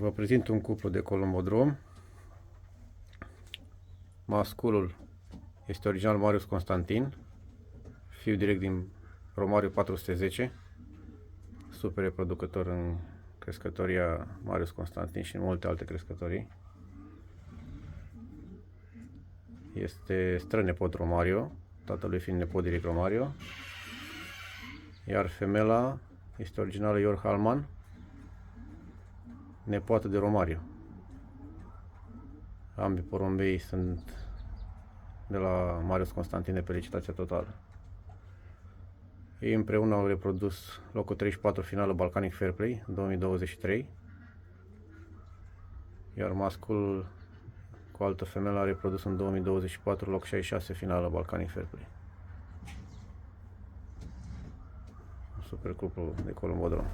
Vă prezint un cuplu de colombodrom. Masculul este original Marius Constantin, fiu direct din Romariu 410, super reproducător în crescătoria Marius Constantin și în multe alte crescătorii. Este strănepot Romario, tatălui fiind nepot direct Romario, iar femela este originală Ior Halman, nepoată de Romario. Ambii porumbei sunt de la Marius Constantin de pe licitația totală. Ei împreună au reprodus locul 34 finală Balkanic Fair Play 2023, iar masculul cu altă femelă a reprodus în 2024 loc 66 finală Balkanic Fair Play. Un super cuplu de colombodrom.